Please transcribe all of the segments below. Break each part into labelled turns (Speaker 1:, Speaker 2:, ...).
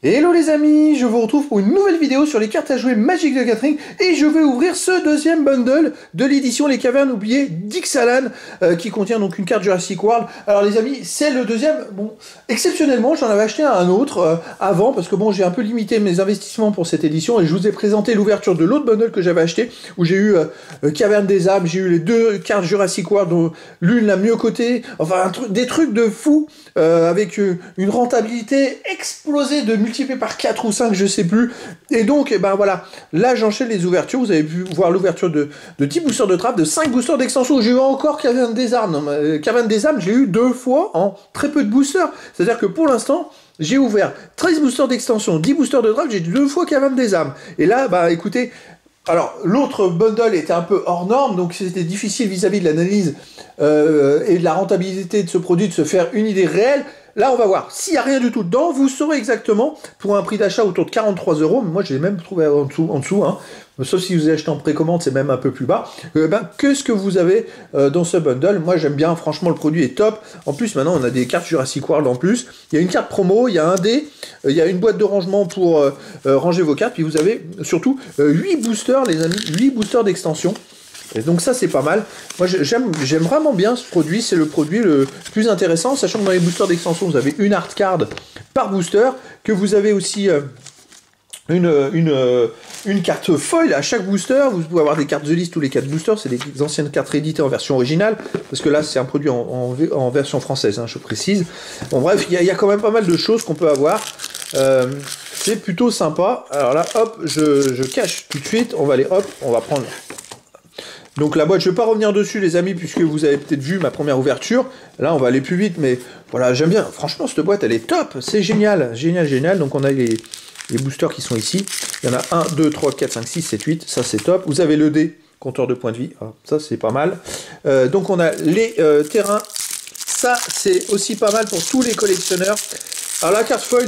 Speaker 1: Hello les amis, je vous retrouve pour une nouvelle vidéo sur les cartes à jouer Magic the Gathering et je vais ouvrir ce deuxième bundle de l'édition Les Cavernes oubliées d'Ixalan qui contient donc une carte Jurassic World. Alors les amis, c'est le deuxième. Bon, exceptionnellement, j'en avais acheté un autre avant parce que bon, j'ai un peu limité mes investissements pour cette édition et je vous ai présenté l'ouverture de l'autre bundle que j'avais acheté où j'ai eu Caverne des Âmes, j'ai eu les deux cartes Jurassic World, dont l'une la mieux cotée, enfin des trucs de fou avec une rentabilité explosée de multiplié par 4 ou 5, je sais plus. Et donc, ben voilà, là j'enchaîne les ouvertures. Vous avez pu voir l'ouverture de 10 boosters de trappe, de 5 boosters d'extension. J'ai eu encore Caverne des Armes. Caverne des Armes, j'ai eu 2 fois en très peu de boosters. C'est-à-dire que pour l'instant, j'ai ouvert 13 boosters d'extension, 10 boosters de draft, j'ai 2 fois Caverne des Armes. Et là, bah écoutez, alors l'autre bundle était un peu hors norme, donc c'était difficile vis-à-vis de l'analyse et de la rentabilité de ce produit de se faire une idée réelle. Là, on va voir. S'il n'y a rien du tout dedans, vous saurez exactement, pour un prix d'achat autour de 43 €, moi je l'ai même trouvé en dessous hein, sauf si vous avez acheté en précommande, c'est même un peu plus bas, qu'est-ce que vous avez dans ce bundle. Moi j'aime bien, franchement le produit est top. En plus maintenant on a des cartes Jurassic World en plus. Il y a une carte promo, il y a un dé, il y a une boîte de rangement pour ranger vos cartes, puis vous avez surtout 8 boosters les amis, 8 boosters d'extension. Et donc ça c'est pas mal. Moi j'aime vraiment bien ce produit, c'est le produit le plus intéressant, sachant que dans les boosters d'extension vous avez une art card par booster, que vous avez aussi une carte foil à chaque booster. Vous pouvez avoir des cartes de liste tous les 4 boosters, c'est des anciennes cartes rééditées en version originale, parce que là c'est un produit en version française, hein, je précise. Bon bref, il y a quand même pas mal de choses qu'on peut avoir. C'est plutôt sympa. Alors là, hop, je cache tout de suite, on va aller, hop, on va prendre... Donc la boîte, je ne vais pas revenir dessus les amis, puisque vous avez peut-être vu ma première ouverture. Là, on va aller plus vite, mais voilà, j'aime bien. Franchement, cette boîte, elle est top, c'est génial, génial, génial. Donc on a les boosters qui sont ici. Il y en a 1, 2, 3, 4, 5, 6, 7, 8, ça c'est top. Vous avez le dé, compteur de points de vie, ça c'est pas mal. Donc on a les terrains, ça c'est aussi pas mal pour tous les collectionneurs. Alors la carte foil,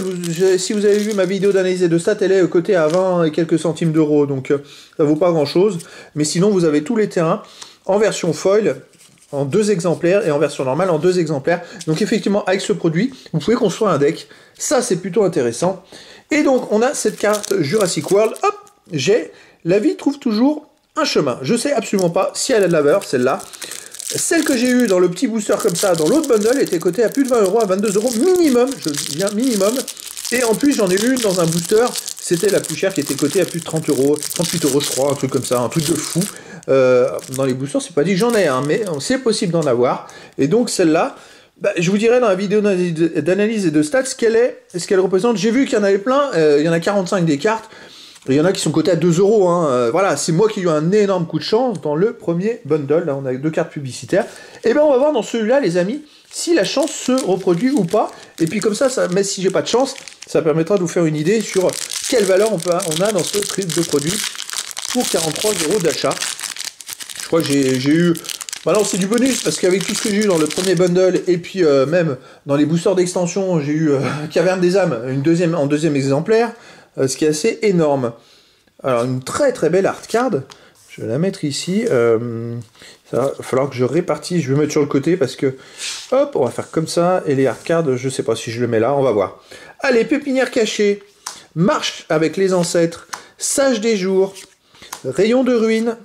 Speaker 1: si vous avez vu ma vidéo d'analyse de stats, elle est cotée à 20 et quelques centimes d'euros, donc ça vaut pas grand chose. Mais sinon vous avez tous les terrains en version foil, en 2 exemplaires, et en version normale en 2 exemplaires. Donc effectivement avec ce produit, vous pouvez construire un deck, ça c'est plutôt intéressant. Et donc on a cette carte Jurassic World, hop, la vie trouve toujours un chemin. Je sais absolument pas si elle a de la valeur, celle-là. Celle que j'ai eue dans le petit booster comme ça, dans l'autre bundle, était cotée à plus de 20 €, à 22 € minimum, je dis bien minimum. Et en plus, j'en ai eu une dans un booster, c'était la plus chère qui était cotée à plus de 30 €, 38 € je crois, un truc comme ça, un truc de fou. Dans les boosters, c'est pas dit que j'en ai un, mais c'est possible d'en avoir. Et donc celle-là, je vous dirai dans la vidéo d'analyse et de stats ce qu'elle représente. J'ai vu qu'il y en avait plein, il y en a 45 des cartes. Il y en a qui sont cotés à 2 €. Hein. Voilà, c'est moi qui ai eu un énorme coup de chance dans le premier bundle. Là, on a 2 cartes publicitaires. Et bien, on va voir dans celui-là, les amis, si la chance se reproduit ou pas. Et puis comme ça, mais si j'ai pas de chance, ça permettra de vous faire une idée sur quelle valeur on a dans ce type de produit pour 43 € d'achat. Je crois que j'ai eu... Bah non, c'est du bonus, parce qu'avec tout ce que j'ai eu dans le premier bundle, et puis même dans les boosters d'extension, j'ai eu Caverne des Âmes, en deuxième exemplaire. Ce qui est assez énorme. Alors une très très belle art card. Je vais la mettre ici. Ça va falloir que je répartisse. Je vais mettre sur le côté parce que hop, on va faire comme ça. Et les art cards, je sais pas si je le mets là. On va voir. Allez, pépinière cachée, marche avec les ancêtres, sage des jours, rayon de ruines,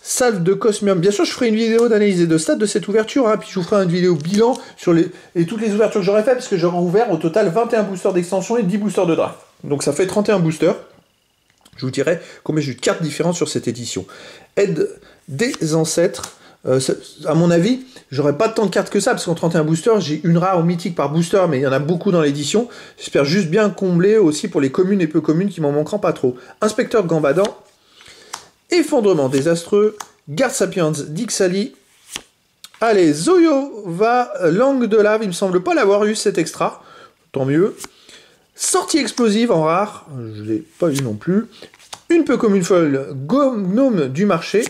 Speaker 1: salve de cosmium. Bien sûr, je ferai une vidéo d'analyse et de stats de cette ouverture, hein, puis je vous ferai une vidéo bilan sur toutes les ouvertures que j'aurais fait, parce que j'aurais ouvert au total 21 boosters d'extension et 10 boosters de draft. Donc ça fait 31 boosters. Je vous dirai combien j'ai eu de cartes différentes sur cette édition. Aide des ancêtres. À mon avis, j'aurais pas tant de cartes que ça, parce qu'en 31 boosters, j'ai une rare ou mythique par booster, mais il y en a beaucoup dans l'édition. J'espère juste bien combler aussi pour les communes et peu communes qui m'en manqueront pas trop. Inspecteur Gambadant. Effondrement désastreux, Garde Sapiens d'Ixali. Allez, Zoyo va langue de lave, il me semble pas l'avoir eu cet extra, tant mieux. Sortie explosive en rare, je l'ai pas eu non plus. Une peu commune folle, gnome du marché.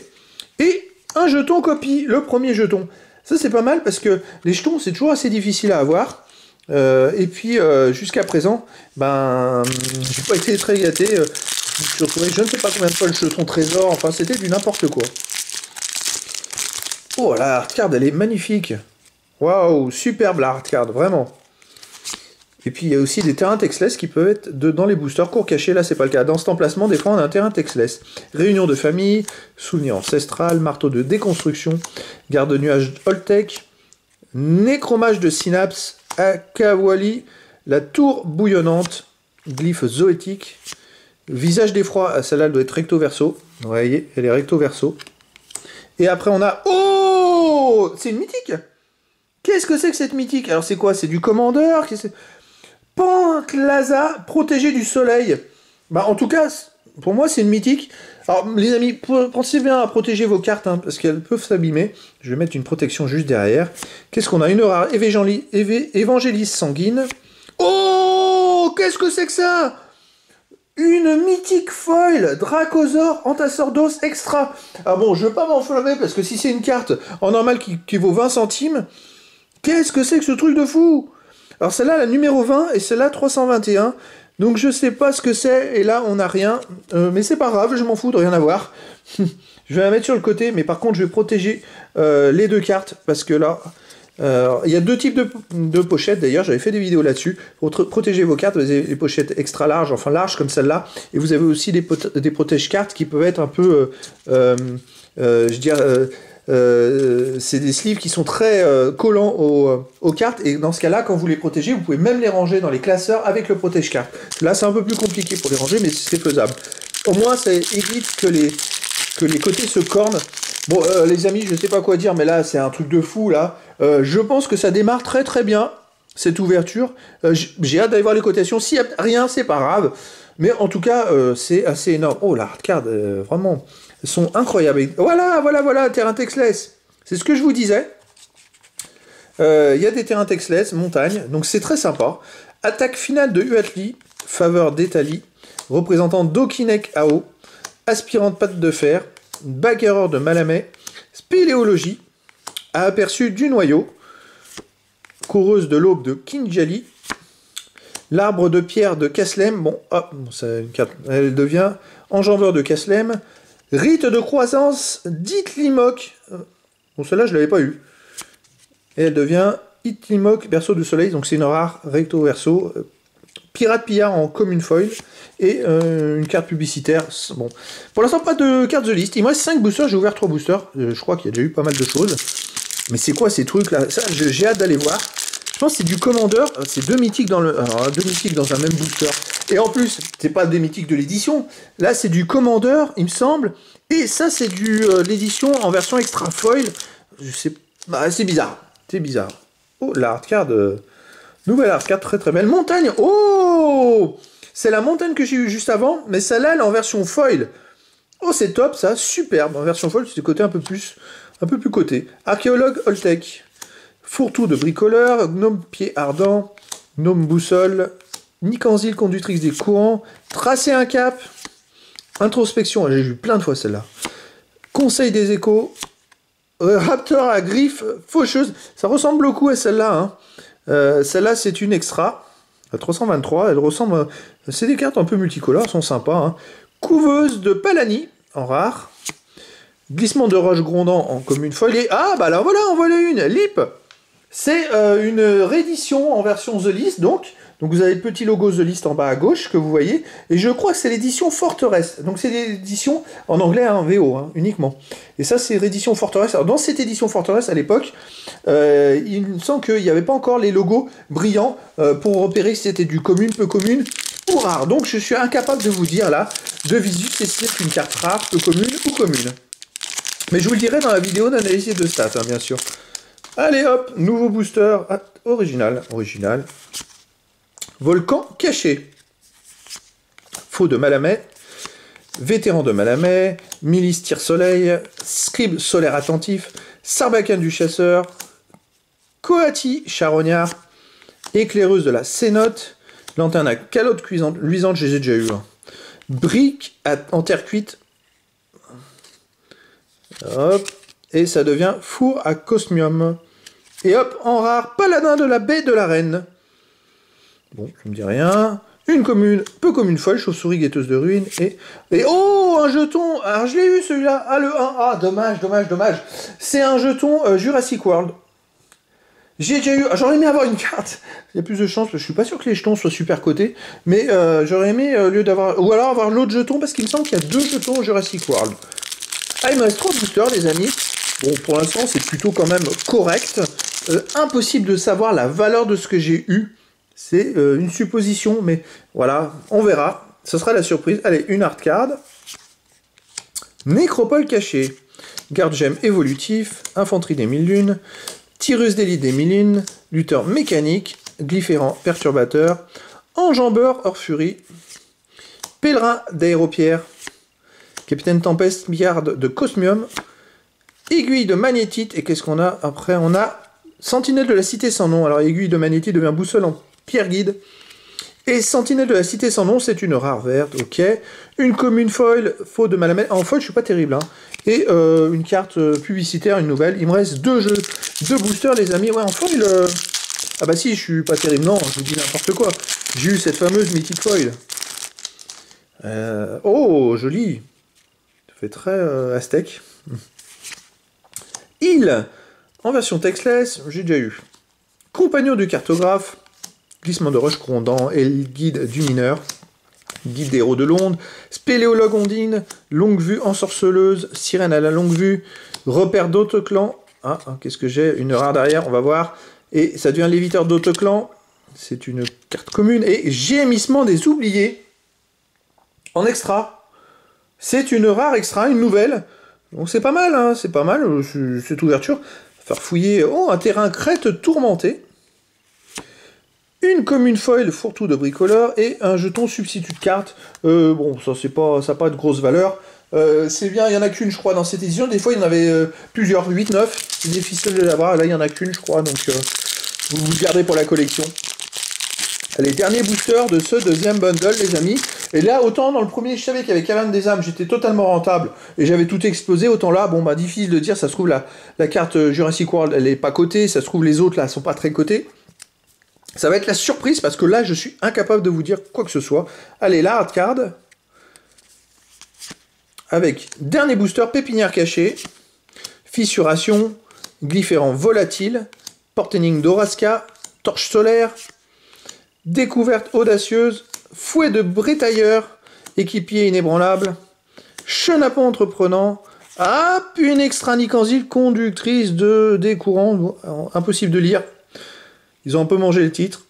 Speaker 1: Et un jeton copie, le premier jeton. Ça c'est pas mal parce que les jetons c'est toujours assez difficile à avoir. Et puis jusqu'à présent, j'ai pas été très gâté. Je ne sais pas combien de fois le jeton trésor, enfin c'était du n'importe quoi. Oh la art card elle est magnifique. Waouh, superbe la art card, vraiment. Et puis il y a aussi des terrains textless qui peuvent être dans les boosters court cachés. Là, c'est pas le cas. Dans cet emplacement, des fois, on a un terrain textless. Réunion de famille, souvenir ancestral, marteau de déconstruction, garde de nuages Holtec, nécromage de synapse, Akawali, la tour bouillonnante, glyphe zoétique, visage d'effroi. Celle-là, elle doit être recto-verso. Vous voyez, elle est recto-verso. Et après, on a... Oh, c'est une mythique. Qu'est-ce que c'est que cette mythique? Alors, c'est quoi? C'est du commandeur? Pantlaza, protégé du soleil. Bah, en tout cas, pour moi, c'est une mythique. Alors, les amis, pensez bien à protéger vos cartes, hein, parce qu'elles peuvent s'abîmer. Je vais mettre une protection juste derrière. Qu'est-ce qu'on a? Une rare évangéliste sanguine. Oh, qu'est-ce que c'est que ça? Une mythique foil, Dracosaur, Antasordos extra. Ah bon, je veux pas m'enflammer, parce que si c'est une carte en normal qui vaut 20 centimes, qu'est-ce que c'est que ce truc de fou? Alors celle-là, la numéro 20, et celle-là, 321. Donc je sais pas ce que c'est, et là, on n'a rien. Mais c'est pas grave, je m'en fous de rien avoir. Je vais la mettre sur le côté, mais par contre, je vais protéger les deux cartes, parce que là... il y a deux types de pochettes, d'ailleurs, j'avais fait des vidéos là-dessus. Pour protéger vos cartes, vous avez les pochettes extra larges, enfin larges comme celle-là, et vous avez aussi des protège-cartes qui peuvent être un peu, je dirais, c'est des sleeves qui sont très collants aux cartes, et dans ce cas-là, quand vous les protégez, vous pouvez même les ranger dans les classeurs avec le protège-carte. Là, c'est un peu plus compliqué pour les ranger, mais c'est faisable. Au moins, ça évite que les côtés se cornent. Bon, les amis, je sais pas quoi dire, mais là, c'est un truc de fou, là. Je pense que ça démarre très très bien, cette ouverture. J'ai hâte d'aller voir les cotations. S'il n'y a rien, c'est pas grave. Mais en tout cas, c'est assez énorme. Oh, la hardcard, vraiment, elles sont incroyables. Voilà, terrain textless. C'est ce que je vous disais. Il y a des terrains textless, montagne, donc c'est très sympa. Attaque finale de Huatli, faveur d'Etali, représentant Dokinek Ao, aspirante patte de fer, bagarreur de Malamé, spéléologie, a aperçu du noyau, coureuse de l'aube de Kinjali, l'arbre de pierre de Kaslem, c'est une carte, elle devient enjambeur de Kaslem, rite de croissance d'Itlimok, bon celle-là je l'avais pas eu, et elle devient Itlimok, berceau du soleil, donc c'est une rare recto verso, pirate pillard en commune foil, et une carte publicitaire. Bon, pour l'instant pas de carte de liste, il me reste 5 boosters, j'ai ouvert 3 boosters, je crois qu'il y a déjà eu pas mal de choses. Mais c'est quoi ces trucs là? Ça, j'ai hâte d'aller voir. Je pense que c'est du commandeur. C'est deux mythiques dans deux mythiques dans un même booster. Et en plus, c'est pas des mythiques de l'édition. Là, c'est du commandeur, il me semble. Et ça, c'est du l'édition en version extra foil. Je sais, c'est bizarre. C'est bizarre. Oh, la hardcard, nouvelle hardcard très très belle. Montagne. Oh, c'est la montagne que j'ai eue juste avant, mais celle-là, elle est en version foil. Oh, c'est top, ça, superbe. En version foil, c'est le côté un peu plus coté. Archéologue Holtec, fourre-tout de bricoleur, gnome pied ardent, gnome boussole, Nikanzil conductrice des courants, tracer un cap, introspection, j'ai vu plein de fois celle-là, conseil des échos, raptor à griffes, faucheuse, ça ressemble beaucoup à celle-là, hein. Celle-là c'est une extra, à 323, elle ressemble, c'est des cartes un peu multicolores, elles sont sympas, hein. Couveuse de Palani, en rare, glissement de roche grondant en commune foil. Et ah, bah là voilà, en voilà une. Lip. C'est une réédition en version The List, donc vous avez le petit logo The List en bas à gauche que vous voyez. Et je crois que c'est l'édition Forteresse. Donc c'est l'édition en anglais, hein, VO, hein, uniquement. Et ça, c'est réédition Forteresse. Alors dans cette édition Forteresse, à l'époque, il me semble qu'il n'y avait pas encore les logos brillants pour repérer si c'était du commune, peu commune ou rare. Donc je suis incapable de vous dire là, de visu, si c'est une carte rare, peu commune ou commune. Mais je vous le dirai dans la vidéo d'analyse de stats, hein, bien sûr. Allez hop, nouveau booster original. Volcan caché. Faux de Malamé. Vétéran de Malamé. Milice tire-soleil. Scribe solaire attentif. Sarbacane du chasseur. Coati charognard. Éclaireuse de la cénote. Lanterne à calotte luisante, je les ai déjà eu. Hein. Brique en terre cuite. Hop, et ça devient four à cosmium. Et hop, en rare, paladin de la baie de la reine. Bon, je me dis rien. Une commune, peu commune folle, chauve-souris guetteuse de ruines. Et oh, un jeton. Alors je l'ai eu celui-là. Ah, le 1. Ah, dommage. C'est un jeton Jurassic World. J'ai déjà eu... J'aurais aimé avoir une carte. Il y a plus de chances, parce que je suis pas sûr que les jetons soient super cotés. Mais j'aurais aimé, au lieu d'avoir... Ou alors avoir l'autre jeton, parce qu'il me semble qu'il y a 2 jetons Jurassic World. Ah, il me reste 3 boosters, les amis. Bon, pour l'instant, c'est plutôt quand même correct. Impossible de savoir la valeur de ce que j'ai eu. C'est une supposition, mais voilà, on verra. Ce sera la surprise. Allez, une hard card. Nécropole caché. Garde-gemme évolutif. Infanterie des 1000 lunes. Tireuse d'élite des 1000 lunes. Lutteur mécanique. Glyphérant perturbateur. Enjambeur hors furie. Pèlerin d'aéropierre. Capitaine Tempest garde de Cosmium. Aiguille de magnétite. Et qu'est-ce qu'on a après? On a Sentinelle de la Cité sans nom. Alors, aiguille de magnétite devient boussole en pierre guide. Et Sentinelle de la Cité sans nom, c'est une rare verte, ok. Une commune foil, faux de Malamel. En foil, je suis pas terrible, hein. Et une carte publicitaire, une nouvelle. Il me reste 2 jeux, 2 boosters, les amis. Ouais, en foil... Ah bah si, je suis pas terrible, non, je vous dis n'importe quoi. J'ai eu cette fameuse Mythic Foil. Oh, joli. Ça fait très aztèque. Il, en version textless, j'ai déjà eu. Compagnon du cartographe. Glissement de roche grondant et le guide du mineur. Guide des héros de l'onde. Spéléologue ondine. Longue vue ensorceleuse. Sirène à la longue vue. Repère d'autoclan. Ah, qu'est-ce que j'ai? Une rare derrière, on va voir. Et ça devient léviteur d'autoclan. C'est une carte commune. Et gémissement des oubliés. En extra. C'est une rare extra, une nouvelle. Donc c'est pas mal, hein, c'est pas mal. Cette ouverture. Faire fouiller. Oh, un terrain crête tourmenté. Une commune foil fourre-tout de bricoleur et un jeton substitut de carte. Bon, ça n'a pas de grosse valeur. C'est bien, il n'y en a qu'une, je crois, dans cette édition. Des fois, il y en avait plusieurs, 8, 9. C'est difficile de l'avoir. Là, il n'y en a qu'une, je crois. Donc, vous le gardez pour la collection. Les derniers boosters de ce deuxième bundle, les amis. Et là, autant dans le premier, je savais qu'il y avait Caverne des âmes, j'étais totalement rentable. Et j'avais tout explosé. Autant là, bon, bah, difficile de dire. Ça se trouve, la carte Jurassic World, elle n'est pas cotée. Ça se trouve, les autres, là, sont pas très cotées. Ça va être la surprise parce que là, je suis incapable de vous dire quoi que ce soit. Allez, la hard card. Avec dernier booster, pépinière cachée, fissuration, glyphérant volatile, portening d'Orasca, torche solaire, découverte audacieuse, fouet de brétailleur, équipier inébranlable, chenapan entreprenant, puis une extra Nicanzil, conductrice des courants, impossible de lire. Ils ont un peu mangé le titre.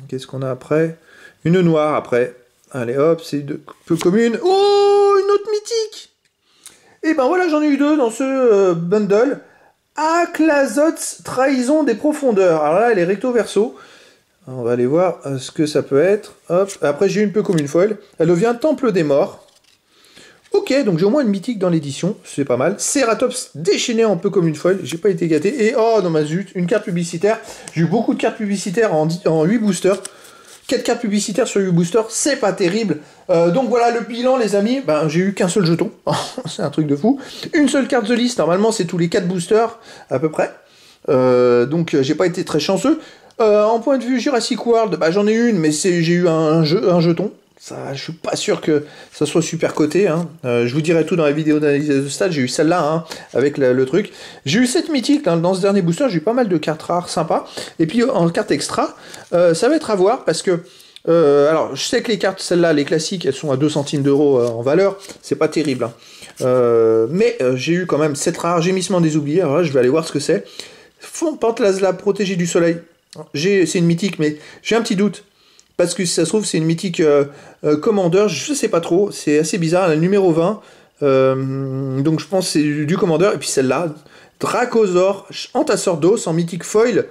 Speaker 1: Qu'est-ce qu'on a après? Une noire après. Allez hop, c'est peu commune. Oh, une autre mythique! Et ben voilà, j'en ai eu 2 dans ce bundle. Aclazots, trahison des profondeurs. Alors là, elle est recto verso. On va aller voir ce que ça peut être. Hop. Après, j'ai une peu commune foil. Elle devient Temple des Morts. Ok, donc j'ai au moins une mythique dans l'édition, c'est pas mal. Ceratops déchaîné en peu comme une folle, j'ai pas été gâté. Et oh, non ma zut, une carte publicitaire. J'ai eu beaucoup de cartes publicitaires en 8 boosters. 4 cartes publicitaires sur 8 boosters, c'est pas terrible. Donc voilà le bilan les amis, ben, j'ai eu qu'un seul jeton, c'est un truc de fou. Une seule carte de liste, normalement c'est tous les 4 boosters à peu près. Donc j'ai pas été très chanceux. En point de vue Jurassic World, bah, j'en ai une, mais j'ai eu un jeton. Ça, je suis pas sûr que ça soit super coté. Hein. Je vous dirai tout dans la vidéo d'analyse de stade. J'ai eu celle-là hein, avec le truc. J'ai eu 7 mythiques hein, dans ce dernier booster. J'ai eu pas mal de cartes rares sympas. Et puis en carte extra, ça va être à voir parce que alors je sais que les cartes, celles-là, les classiques, elles sont à 2 centimes d'euros en valeur. C'est pas terrible. Hein. Mais j'ai eu quand même 7 rares. Gémissement des oubliés. Alors là, je vais aller voir ce que c'est. Fond Pantlasla protégé du soleil. C'est une mythique, mais j'ai un petit doute. Parce que si ça se trouve, c'est une mythique commandeur, je sais pas trop, c'est assez bizarre, elle a le numéro 20, donc je pense que c'est du commandeur, et puis celle-là, Dracosaur, entasseur d'os en mythique foil,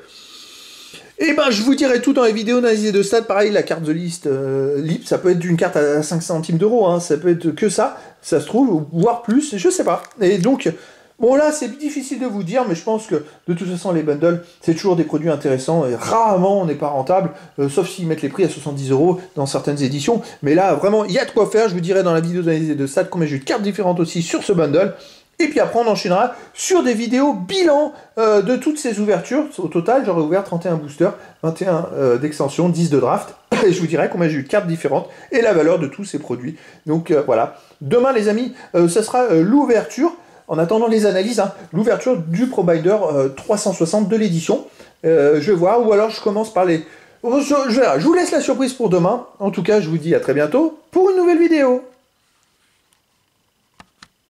Speaker 1: et ben je vous dirai tout dans les vidéos d'analyse de stade, pareil, la carte de liste libre, ça peut être d'une carte à 5 centimes d'euros, hein, ça peut être que ça se trouve, voire plus, je sais pas, et donc... Bon là c'est difficile de vous dire, mais je pense que de toute façon les bundles c'est toujours des produits intéressants et rarement on n'est pas rentable, sauf s'ils mettent les prix à 70 € dans certaines éditions. Mais là vraiment il y a de quoi faire, je vous dirai dans la vidéo d'analyse de stade combien j'ai eu de cartes différentes aussi sur ce bundle. Et puis après on enchaînera sur des vidéos bilan de toutes ces ouvertures. Au total j'aurai ouvert 31 boosters, 21 d'extension, 10 de draft. Et je vous dirai combien j'ai eu de cartes différentes et la valeur de tous ces produits. Donc voilà. Demain les amis, ça sera l'ouverture. en attendant les analyses, hein, l'ouverture du ProBinder 360 de l'édition. Je vais voir, ou alors je commence par les... Je vous laisse la surprise pour demain. En tout cas, je vous dis à très bientôt pour une nouvelle vidéo.